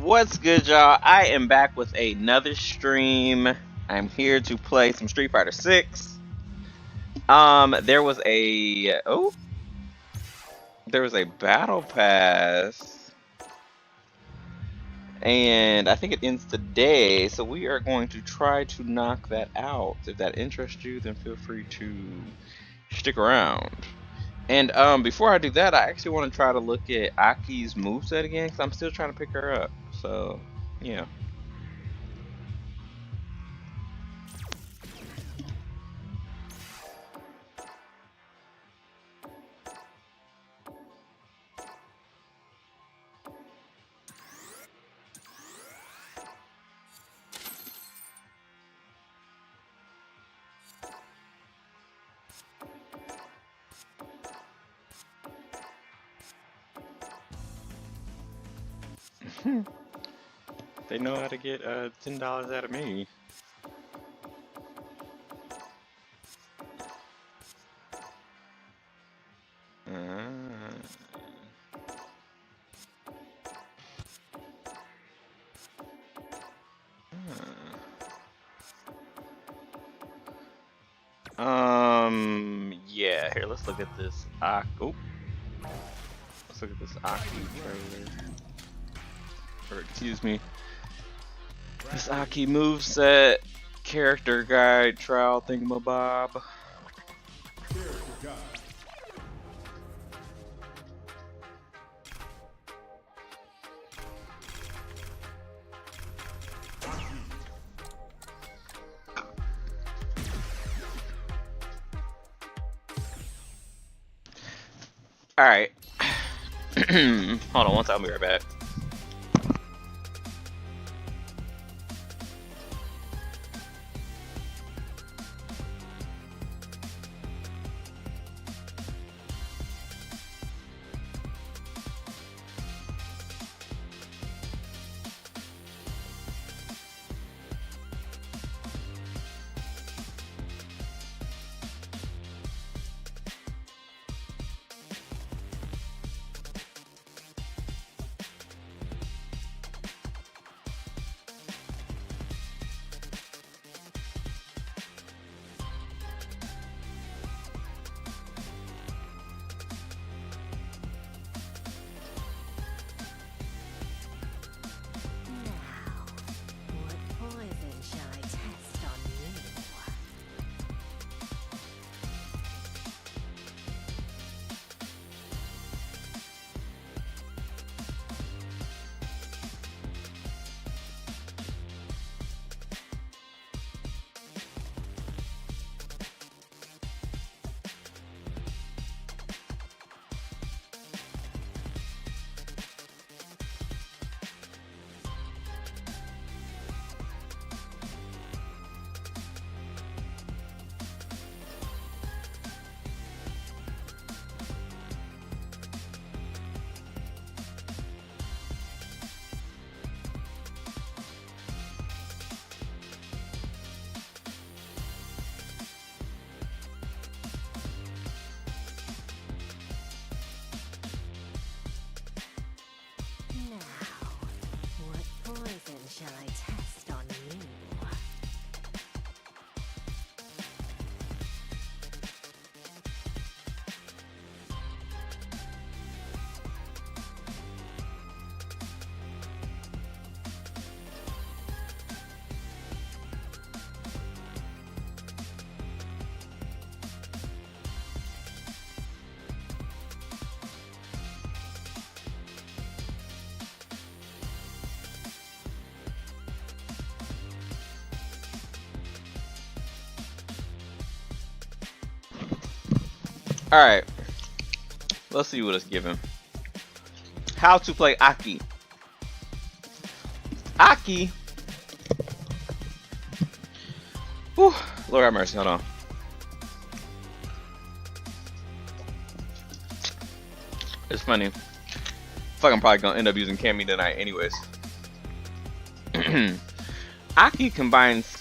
What's good, y'all? I am back with another stream. I'm here to play some Street Fighter 6. There was a battle pass, and I think it ends today. So we are going to try to knock that out. If that interests you, then feel free to stick around. And before I do that, I actually want to try to look at AKI's moveset again, because I'm still trying to pick her up. So, yeah. They know how to get $10 out of me. Yeah, here, let's look at this. Let's look at this Aki trailer. Or, excuse me. This Aki moveset, character guide, trial thingamabob. Alright. Hold on one second, I'll be right back. Shall I test on you? Alright. Let's see what it's given. How to play Aki. Aki. Whew. Lord have mercy, hold on. It's funny. Fuck, I'm probably gonna end up using Cammy tonight anyways. Aki combines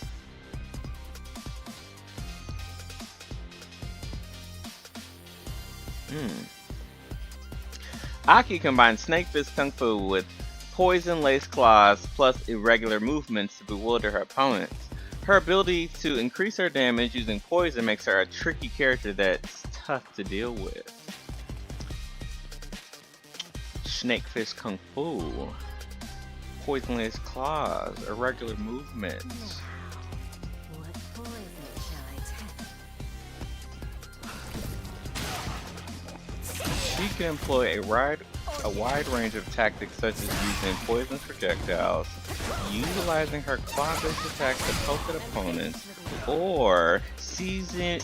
Aki combines Snake Fist Kung Fu with poison-laced claws plus irregular movements to bewilder her opponents. Her ability to increase her damage using poison makes her a tricky character that's tough to deal with. Snakefish Kung Fu. Poison-laced claws, irregular movements. What poison shall I test? She can employ a wide range of tactics such as using poison projectiles, utilizing her claw-based attacks to poke at opponents, or seizing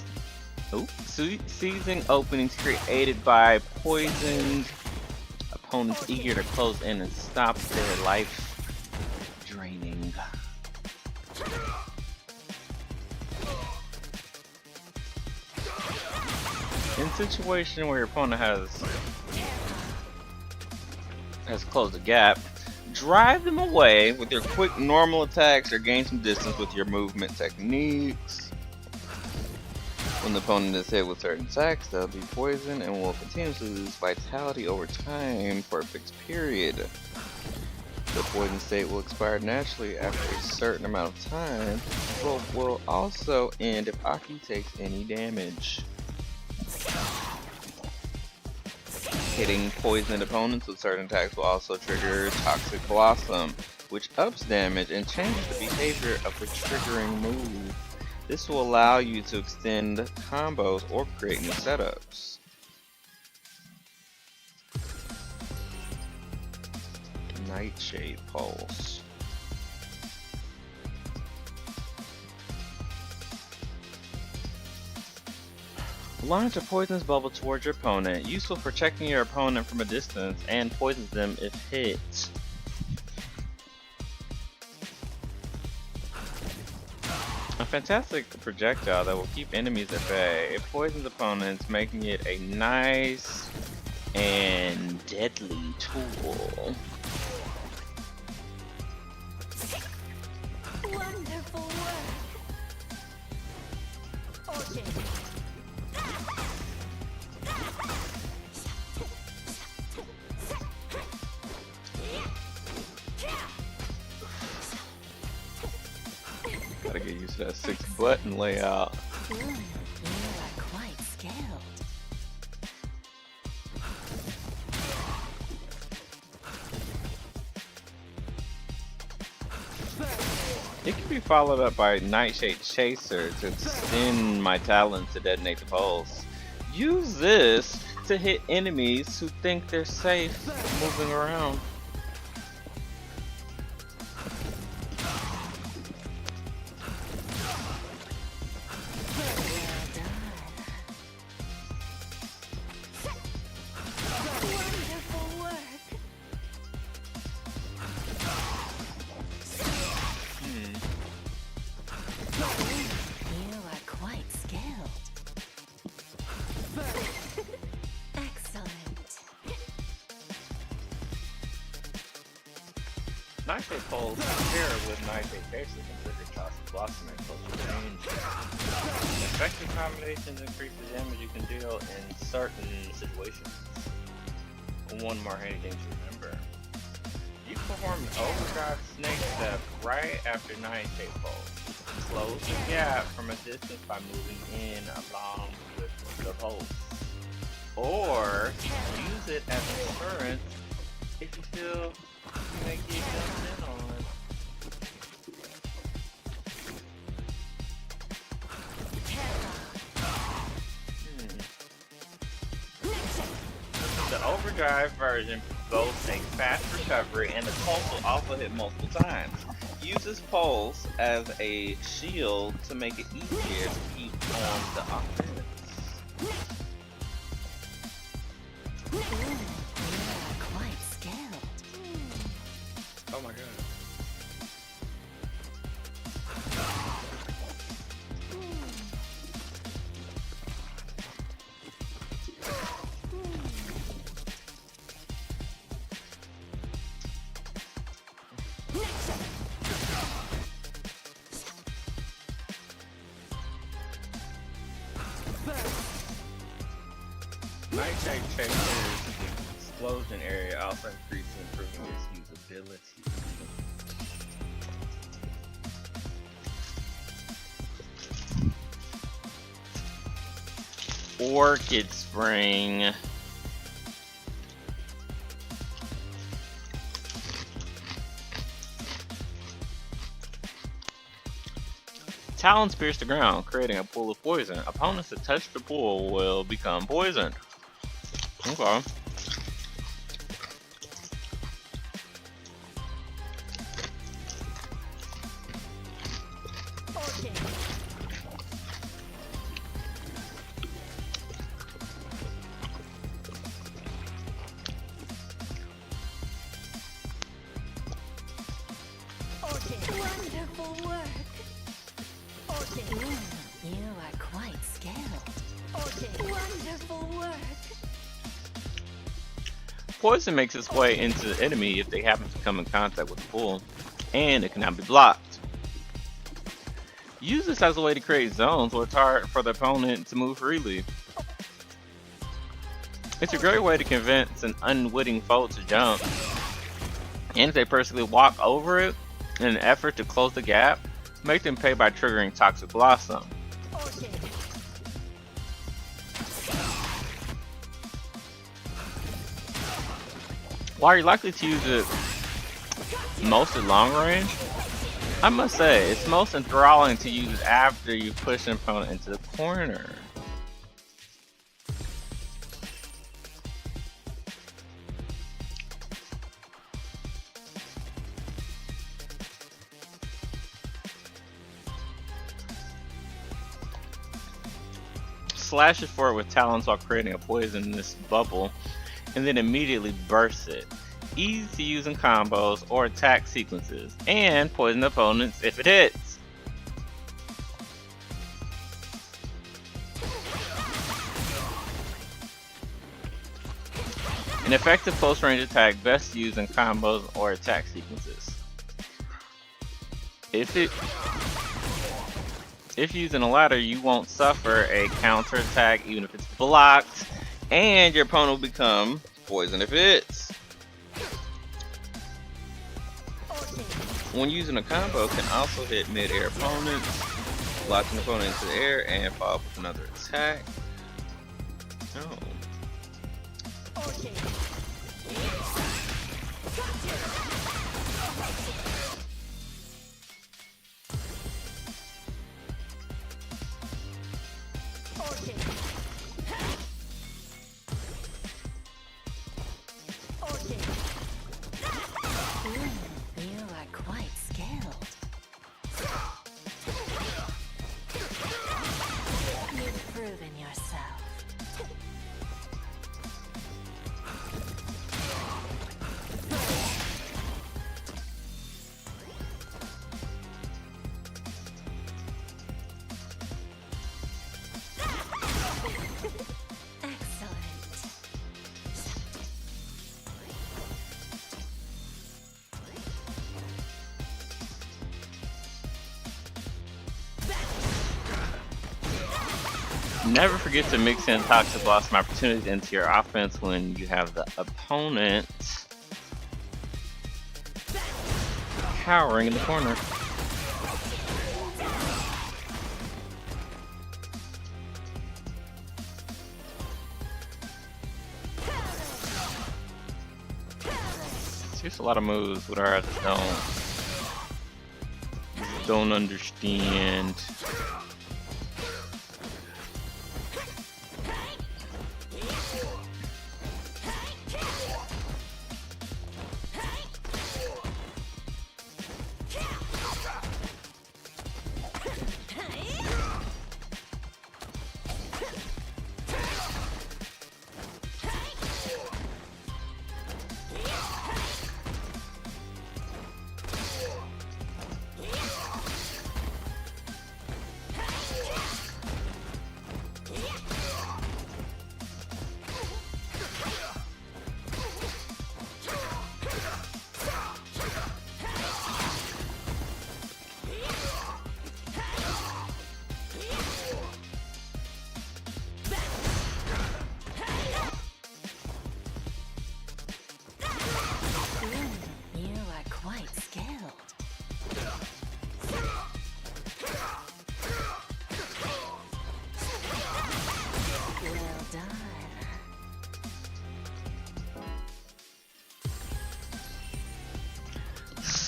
openings created by poisoned opponents eager to close in and stop their life draining. In situation where your opponent has closed the gap, drive them away with your quick normal attacks or gain some distance with your movement techniques. When the opponent is hit with certain attacks, they'll be poisoned and will continuously lose vitality over time for a fixed period. The poison state will expire naturally after a certain amount of time, but will also end if AKI takes any damage. Hitting poisoned opponents with certain attacks will also trigger Toxic Blossom, which ups damage and changes the behavior of the triggering move. This will allow you to extend combos or create new setups. Nightshade Pulse. Launch a poisonous bubble towards your opponent, useful for protecting your opponent from a distance and poisons them if hit. A fantastic projectile that will keep enemies at bay. It poisons opponents, making it a nice and deadly tool. Wonderful work. Okay. Gotta get used to that 6-button layout. You are quite skilled. It can be followed up by Nightshade Chaser to extend my talents to detonate the pulse. Use this to hit enemies who think they're safe moving around. Wonderful work. You are quite skilled. Excellent. Nightshade Pulse paired with Nightshade Chaser can trigger Toxic Blossom at closer range. Effective combinations increase the damage you can deal in certain situations. One more handy thing to remember. You perform an overdrive snake step right after Nightshade Pulse. Close the gap from a distance by moving in along with the pulse. Or use it as a deterrent if you feel you may get jumped in on. The overdrive version boasts a fast recovery, and the pulse will also hit multiple times. Use this pulse as a shield to make it easier to keep on the offense. You are quite skilled. Oh my god. Nightshade Chaser's explosion area also increases improving its ability. Orchid Spring. Talons pierce the ground, creating a pool of poison. Opponents that touch the pool will become poisoned. Okay. Wonderful work. You are quite skilled. Wonderful work. Poison makes its way into the enemy if they happen to come in contact with the pool, and it cannot be blocked. Use this as a way to create zones where it's hard for the opponent to move freely. It's a great way to convince an unwitting foe to jump, and if they personally walk over it in an effort to close the gap, make them pay by triggering Toxic Blossom. While you're likely to use it most at long range, I must say, it's most enthralling to use it after you push an opponent into the corner. Slashes for it with talons while creating a poisonous bubble, and then immediately bursts it. Easy to use in combos or attack sequences, and poison opponents if it hits. An effective close range attack best used in combos or attack sequences. If using a ladder, you won't suffer a counter attack even if it's blocked, and your opponent will become poisoned if it hits. When using a combo, can also hit mid-air opponents, blocking the opponent into the air, and follow up with another attack. Oh. You are quite skilled. You've proven yourself. Excellent. Never forget to mix in Toxic Blossom opportunities into your offense when you have the opponent cowering in the corner. There's a lot of moves with her I just don't understand.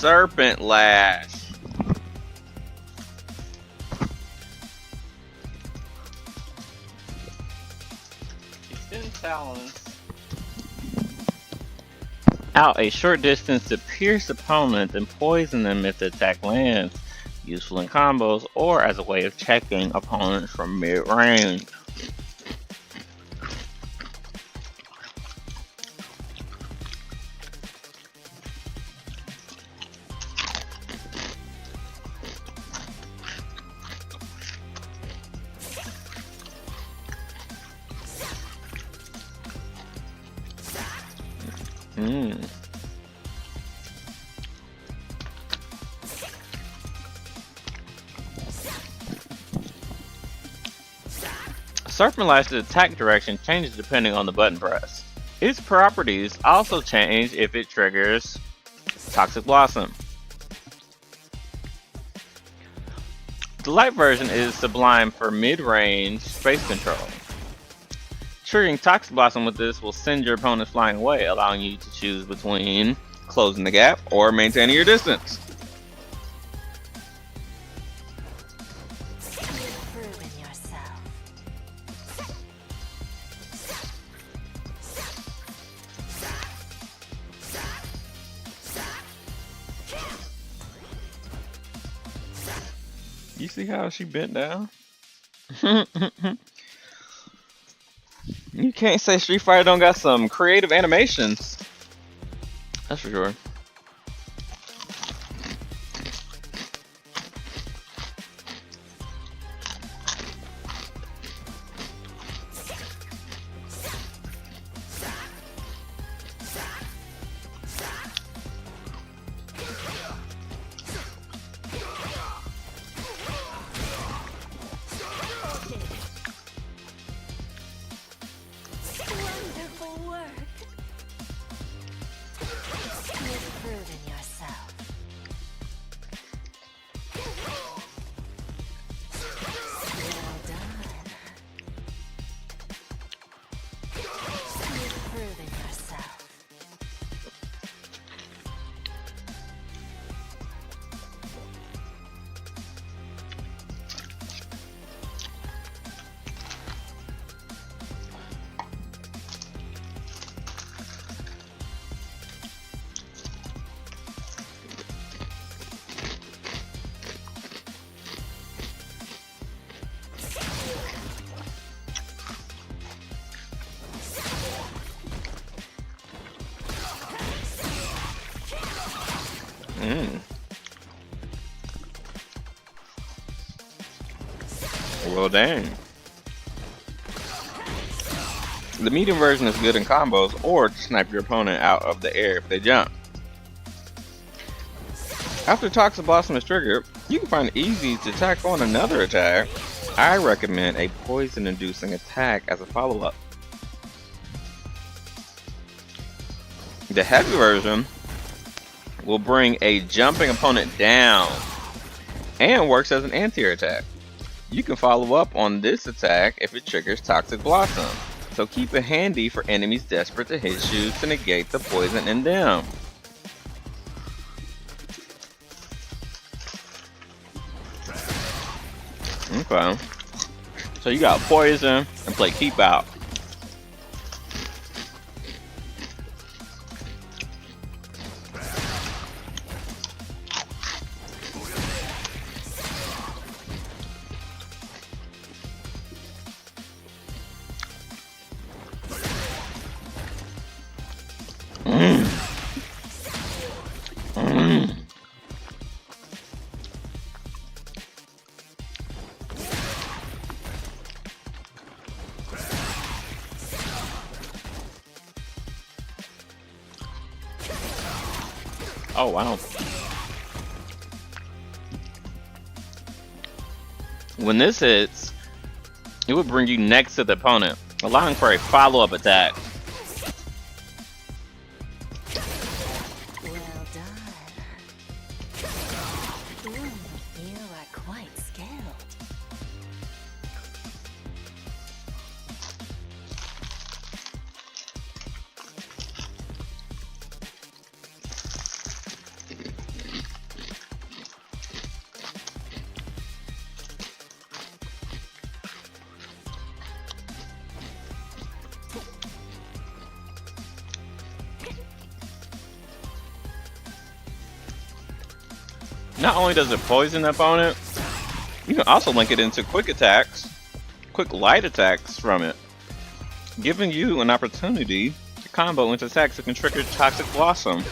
Serpent Lash. Extend talons out a short distance to pierce opponents and poison them if the attack lands. Useful in combos or as a way of checking opponents from mid-range. Serpent Lash's attack direction changes depending on the button press. Its properties also change if it triggers Toxic Blossom. The light version is sublime for mid-range space control. Triggering Toxic Blossom with this will send your opponents flying away, allowing you to choose between closing the gap or maintaining your distance. You see how she bent down? You can't say Street Fighter don't got some creative animations. That's for sure. Well, dang. The medium version is good in combos or to snipe your opponent out of the air if they jump. After Toxic Blossom is triggered, you can find it easy to tack on another attack. I recommend a poison-inducing attack as a follow-up. The heavy version will bring a jumping opponent down and works as an anti-air attack. You can follow up on this attack if it triggers Toxic Blossom, so keep it handy for enemies desperate to hit you to negate the poison in them. Okay, so you got poison and play keep out. Oh wow. When this hits, it will bring you next to the opponent, allowing for a follow-up attack. Well done. You are quite skilled. Not only does it poison the opponent, you can also link it into quick attacks, quick light attacks from it, giving you an opportunity to combo into attacks that can trigger Toxic Blossom.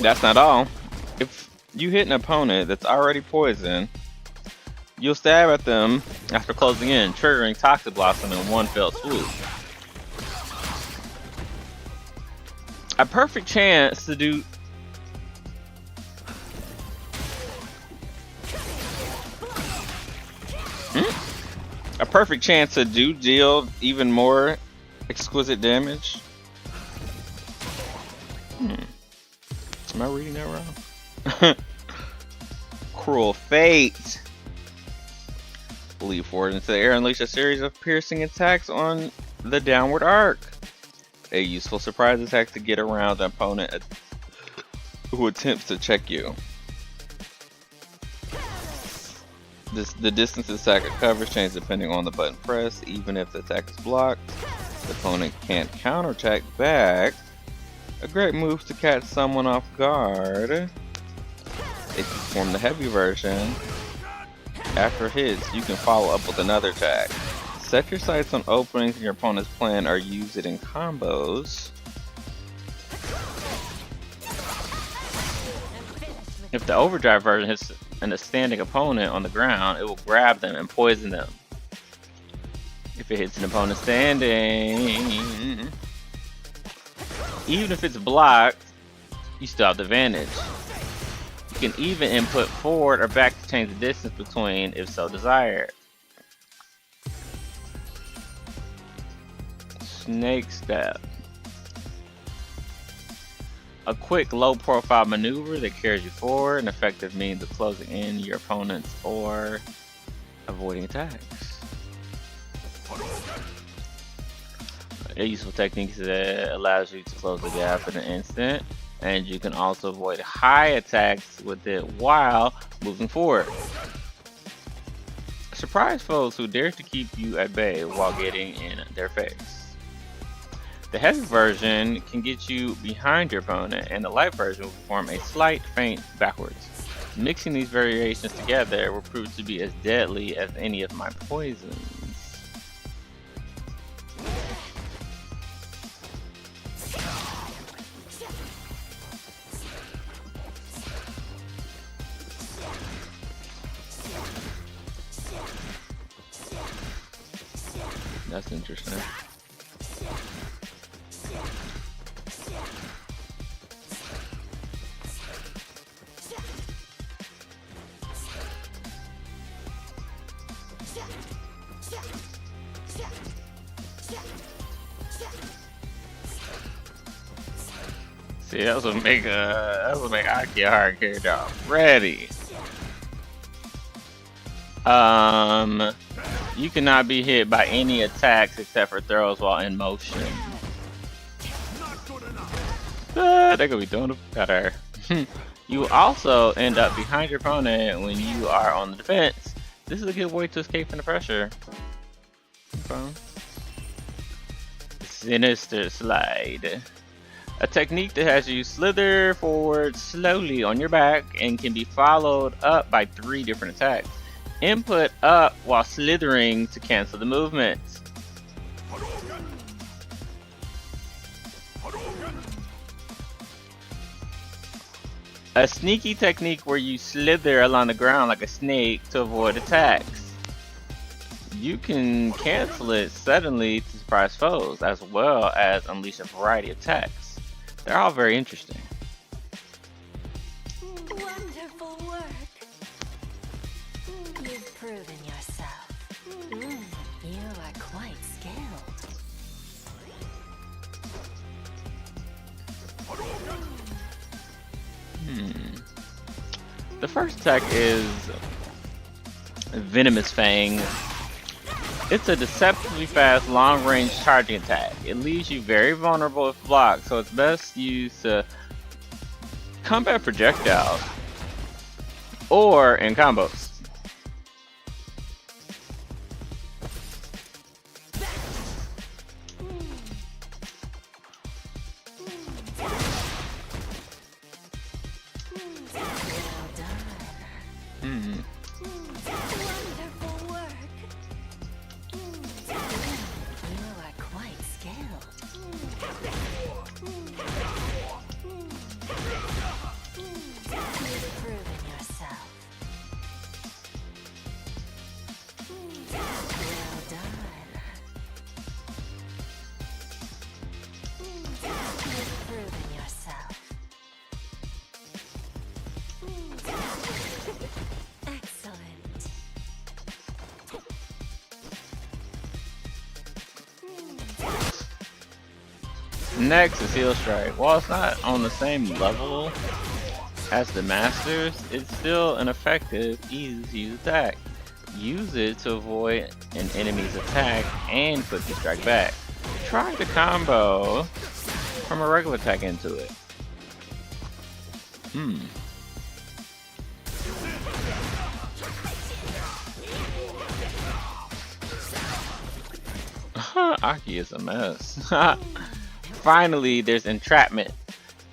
That's not all. If you hit an opponent that's already poisoned, you'll stab at them after closing in, triggering Toxic Blossom in one fell swoop. A perfect chance to do... A perfect chance to deal even more exquisite damage. Am I reading that wrong? Cruel Fate. Leap forward into the air, unleash a series of piercing attacks on the downward arc. A useful surprise attack to get around the opponent who attempts to check you. The distance the attack covers changes depending on the button pressed. Even if the attack is blocked, the opponent can't counterattack back. A great move to catch someone off guard. If you perform the heavy version, after hits, you can follow up with another attack. Set your sights on openings in your opponent's plan or use it in combos. If the overdrive version hits a standing opponent on the ground, it will grab them and poison them. If it hits an opponent standing, even if it's blocked, you still have the advantage. You can even input forward or back to change the distance between if so desired. Snake Step. A quick low profile maneuver that carries you forward, an effective means of closing in your opponents or avoiding attacks. A useful technique that allows you to close the gap in an instant, and you can also avoid high attacks with it while moving forward. Surprise foes who dare to keep you at bay while getting in their face. The heavy version can get you behind your opponent, and the light version will perform a slight feint backwards. Mixing these variations together will prove to be as deadly as any of my poisons. That's interesting. See, that was make AKI a hard character already. You cannot be hit by any attacks except for throws while in motion. They could be doing it better. You also end up behind your opponent when you are on the defense. This is a good way to escape from the pressure. Okay. Sinister Slide. A technique that has you slither forward slowly on your back and can be followed up by 3 different attacks. Input up while slithering to cancel the movements. A sneaky technique where you slither along the ground like a snake to avoid attacks. You can cancel it suddenly to surprise foes, as well as unleash a variety of attacks. They're all very interesting. Proving yourself. You are quite skilled. The first attack is Venomous Fang. It's a deceptively fast, long-range charging attack. It leaves you very vulnerable if blocked, so it's best used to combat projectiles or in combos. Wonderful work. You are quite skilled. Proving yourself. Well done. Proving yourself. Excellent. Next is Heal Strike. While it's not on the same level as the Masters, it's still an effective, easy-to-use attack. Use it to avoid an enemy's attack and quickly strike back. Try to combo from a regular attack into it. Aki is a mess. Finally, there's Entrapment.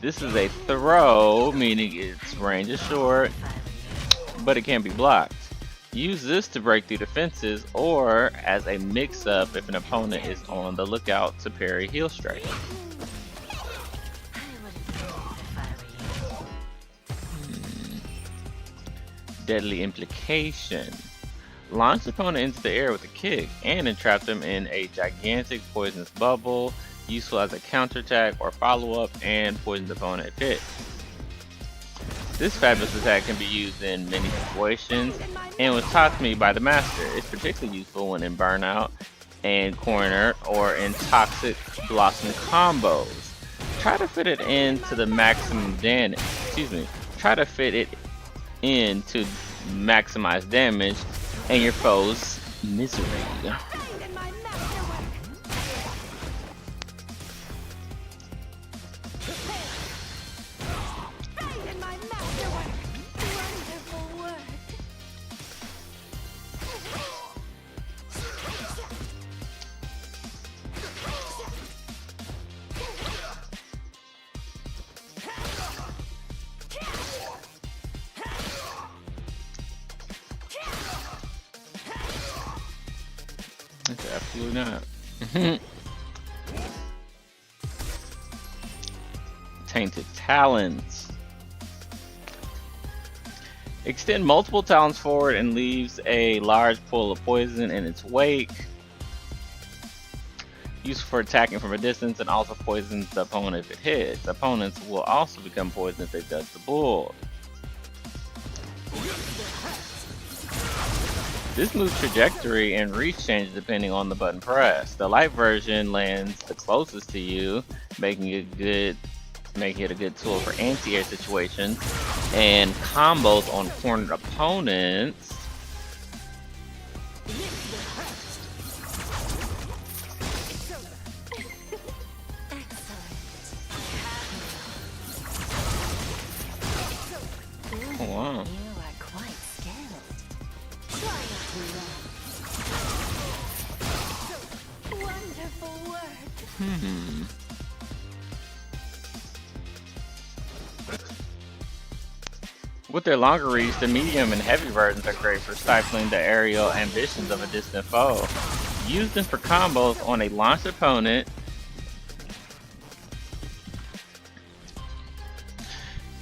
This is a throw, meaning its range is short, but it can't be blocked. Use this to break through defenses or as a mix-up if an opponent is on the lookout to parry Heal Strike. Deadly Implication. Launch the opponent into the air with a kick and entrap them in a gigantic poisonous bubble, useful as a counterattack or follow-up, and poison the opponent if hit. This fabulous attack can be used in many situations and was taught to me by the master. It's particularly useful when in Burnout and Corner or in Toxic Blossom combos. Try to fit it into the maximum damage. Try to fit it in to maximize damage and your foe's misery. It's absolutely not. Tainted Talons. Extend multiple talons forward and leaves a large pool of poison in its wake. Useful for attacking from a distance and also poisons the opponent if it hits. Opponents will also become poisoned if they touch the bull. This move's trajectory and reach changes depending on the button pressed. The light version lands the closest to you, making it a good tool for anti-air situations and combos on cornered opponents. Oh, wow. Wonderful work. With their longer reach, the medium and heavy versions are great for stifling the aerial ambitions of a distant foe. Use them for combos on a launched opponent.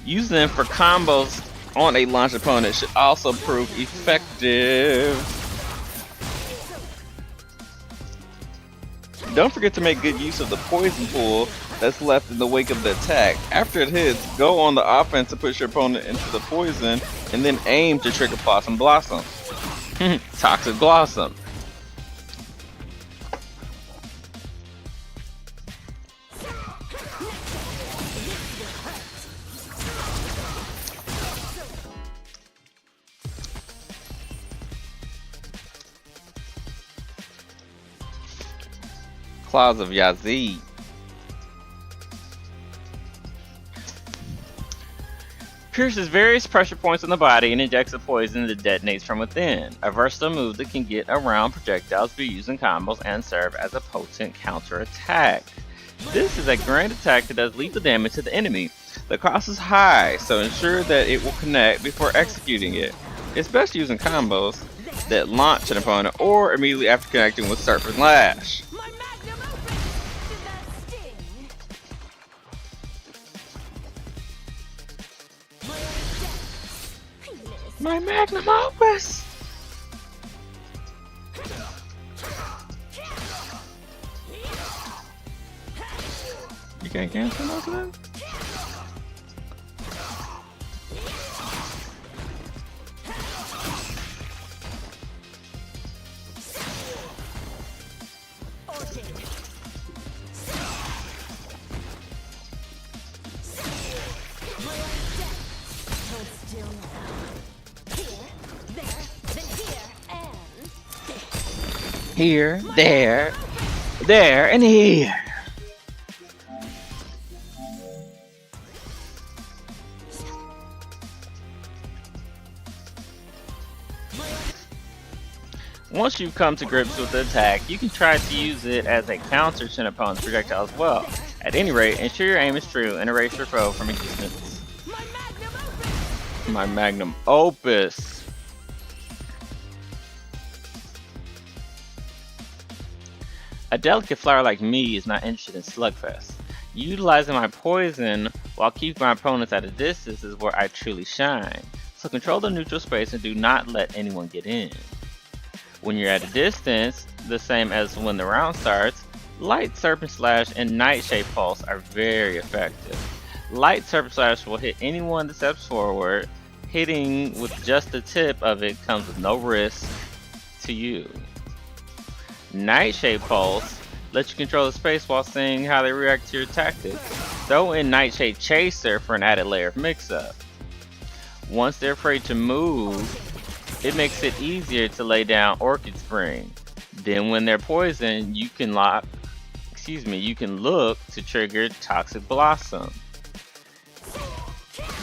Use them for combos on a launched opponent should also prove effective. Don't forget to make good use of the poison pool that's left in the wake of the attack. After it hits, go on the offense to push your opponent into the poison and then aim to trigger Blossom. Toxic Blossom. Claws of Yazid. Pierces various pressure points on the body and injects a poison that detonates from within. A versatile move that can get around projectiles, be used in combos, and serve as a potent counter attack. This is a grand attack that does lethal damage to the enemy. The cost is high, so ensure that it will connect before executing it, especially using combos that launch an opponent or immediately after connecting with Serpent Lash. My magnum opus! You can't cancel most of them? Here, there, and here. Once you've come to grips with the attack, you can try to use it as a counter to an opponent's projectile as well. At any rate, ensure your aim is true and erase your foe from existence. My magnum opus. A delicate flower like me is not interested in slugfest. Utilizing my poison while keeping my opponents at a distance is where I truly shine. So control the neutral space and do not let anyone get in. When you're at a distance, the same as when the round starts, Light Serpent Slash and Nightshade Pulse are very effective. Light Serpent Slash will hit anyone that steps forward. Hitting with just the tip of it comes with no risk to you. Nightshade Pulse lets you control the space while seeing how they react to your tactics. Throw in Nightshade Chaser for an added layer of mix-up. Once they're afraid to move, it makes it easier to lay down Orchid Spring. Then when they're poisoned, you can look to trigger Toxic Blossom.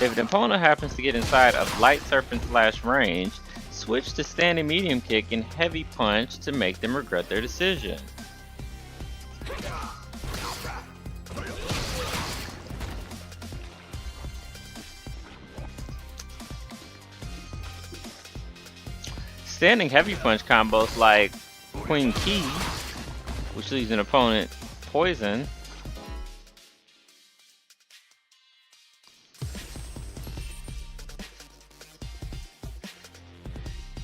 If an opponent happens to get inside of Light Serpent Slash range, switch to Standing Medium Kick and Heavy Punch to make them regret their decision. Standing Heavy Punch combos like Queen Key, which leaves an opponent poisoned,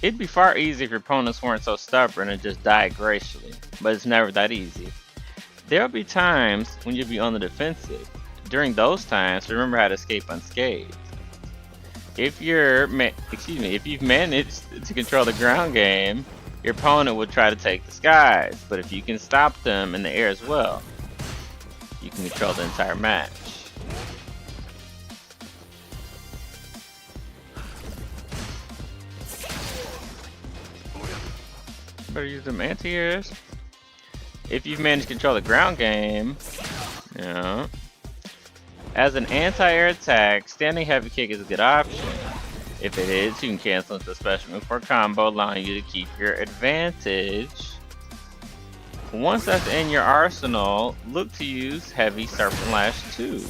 it'd be far easier if your opponents weren't so stubborn and just died gracefully, but it's never that easy. There'll be times when you'll be on the defensive. During those times, remember how to escape unscathed. If you've managed to control the ground game, your opponent will try to take the skies, but if you can stop them in the air as well, you can control the entire match. Better use them anti-airs. If you've managed to control the ground game, as an anti-air attack, Standing Heavy Kick is a good option. If it is, you can cancel into a special move for a combo, allowing you to keep your advantage. Once that's in your arsenal, look to use Heavy Serpent Lash 2.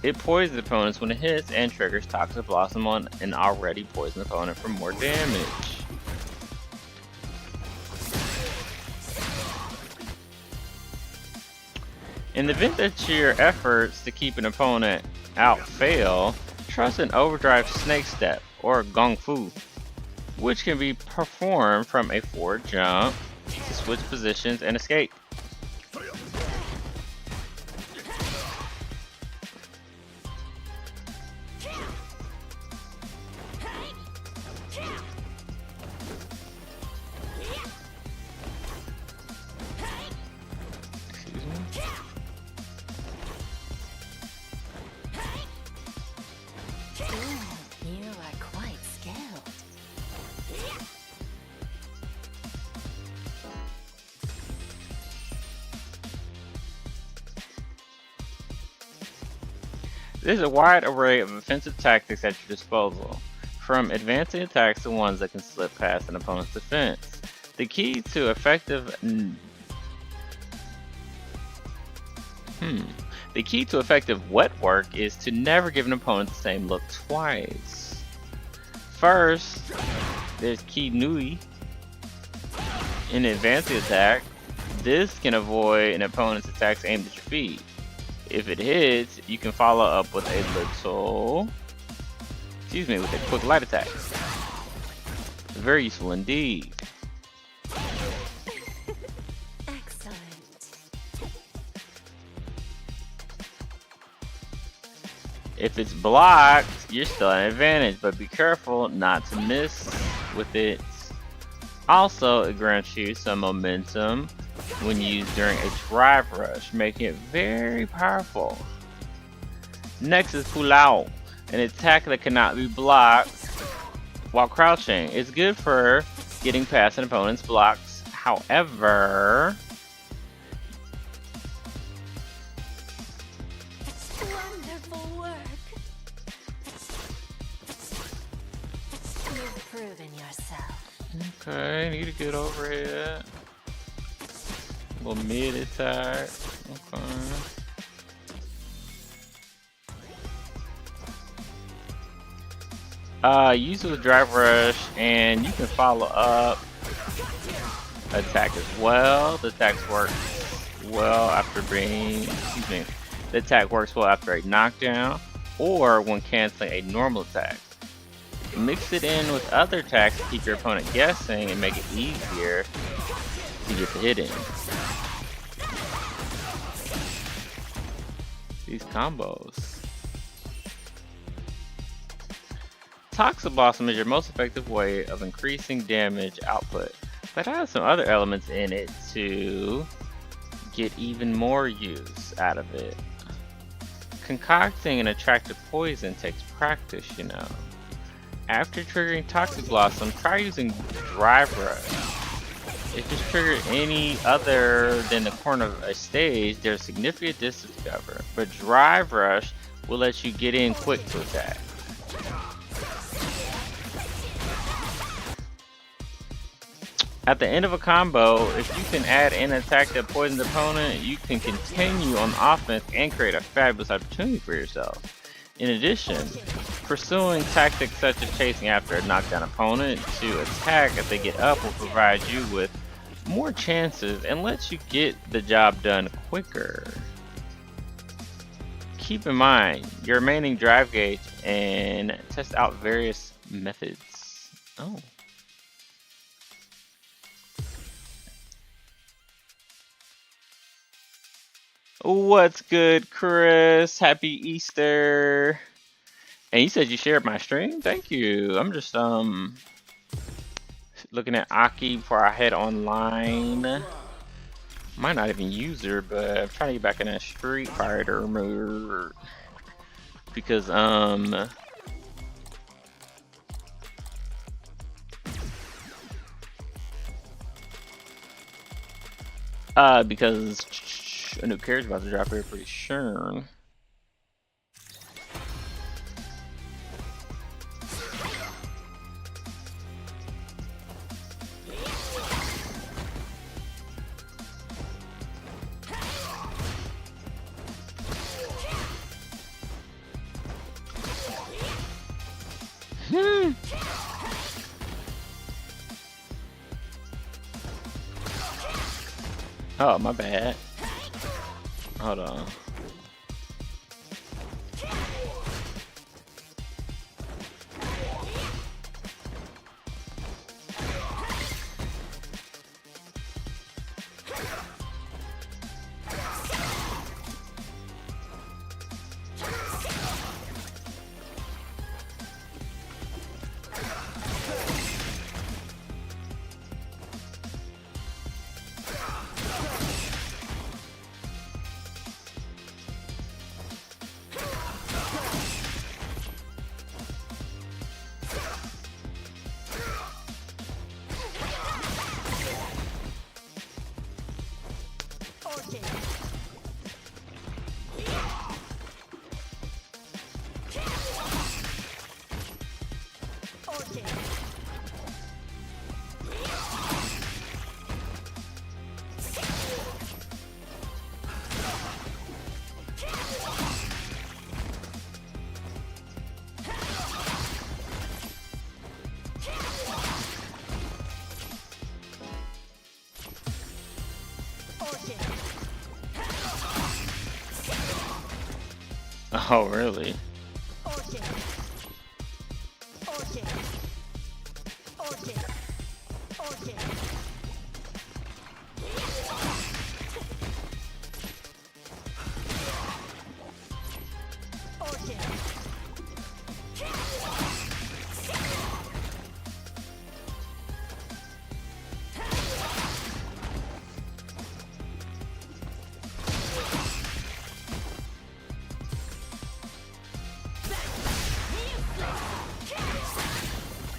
It poisons opponents when it hits and triggers Toxic Blossom on an already poisoned opponent for more damage. In the event that your efforts to keep an opponent out fail, trust an Overdrive Snake Step or Gong Fu, which can be performed from a forward jump to switch positions and escape. There's a wide array of offensive tactics at your disposal, from advancing attacks to ones that can slip past an opponent's defense. The key to effective The key to effective wet work is to never give an opponent the same look twice. First, there's Ki Nui. In advancing attack, this can avoid an opponent's attacks aimed at your feet. If it hits, you can follow up with a quick light attack. Very useful indeed. Excellent. If it's blocked, you're still at an advantage, but be careful not to miss with it. Also, it grants you some momentum when used during a drive rush, making it very powerful. Next is Pulao, an attack that cannot be blocked while crouching. It's good for getting past an opponent's blocks. However, Wonderful work. You've proven yourself. okay, need to get over here. A little mid attack. Okay. Use it with drive rush, and you can follow up attack as well. The attack works well after the attack works well after a knockdown, or when canceling a normal attack. Mix it in with other attacks to keep your opponent guessing and make it easier to get the hit in. These combos. Toxic Blossom is your most effective way of increasing damage output, but has some other elements in it to get even more use out of it. Concocting an attractive poison takes practice, you know. After triggering Toxic Blossom, try using Drive Rush. If it's triggered any other than the corner of a stage, there's significant distance to cover, but Drive Rush will let you get in quick to attack. At the end of a combo, if you can add an attack that poisons the opponent, you can continue on offense and create a fabulous opportunity for yourself. In addition, pursuing tactics such as chasing after a knockdown opponent to attack if they get up will provide you with more chances and lets you get the job done quicker. Keep in mind your remaining drive gauge and test out various methods. Oh. What's good, Chris? Happy Easter. And you said you shared my stream? Thank you. I'm just looking at AKI before I head online. Might not even use her, but I'm trying to get back in that Street Fighter mode. Because because a new character's about to drop here pretty soon. Oh, my bad. Hold on. Oh, really?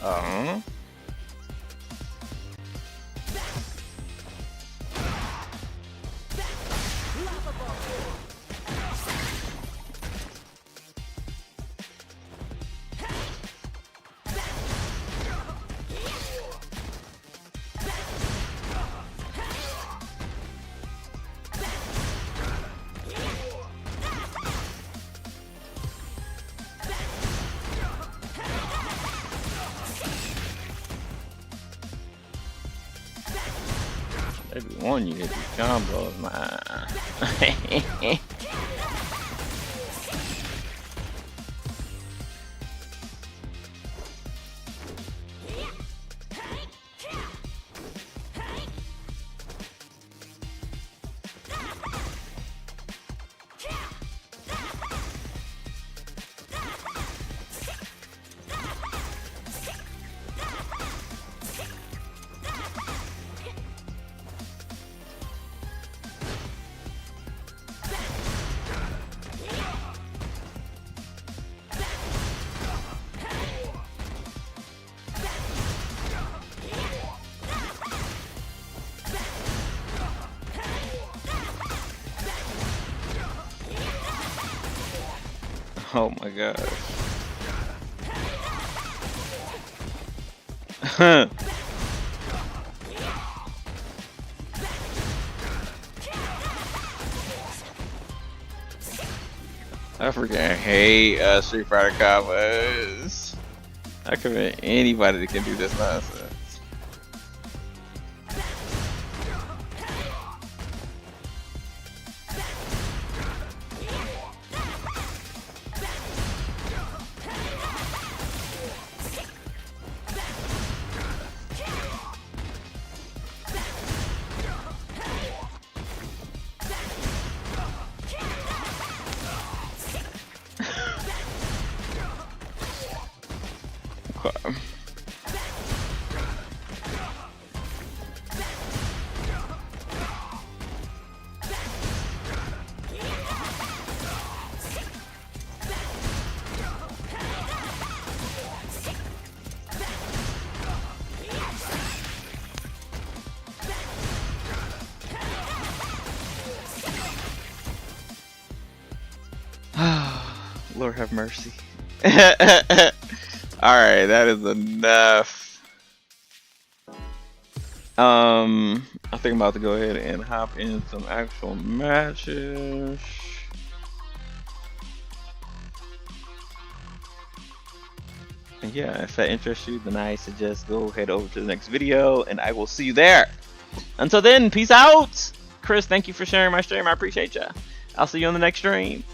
Uh-huh. Every one you hit these combos, man. Oh my gosh. I freaking hate Street Fighter combos. I commit anybody that can do this nonsense. Okay. Lord have mercy. Alright, that is enough. I think I'm about to go ahead and hop in some actual matches. And yeah, if that interests you, then I suggest go head over to the next video, and I will see you there. Until then, peace out! Chris, thank you for sharing my stream. I appreciate ya. I'll see you on the next stream.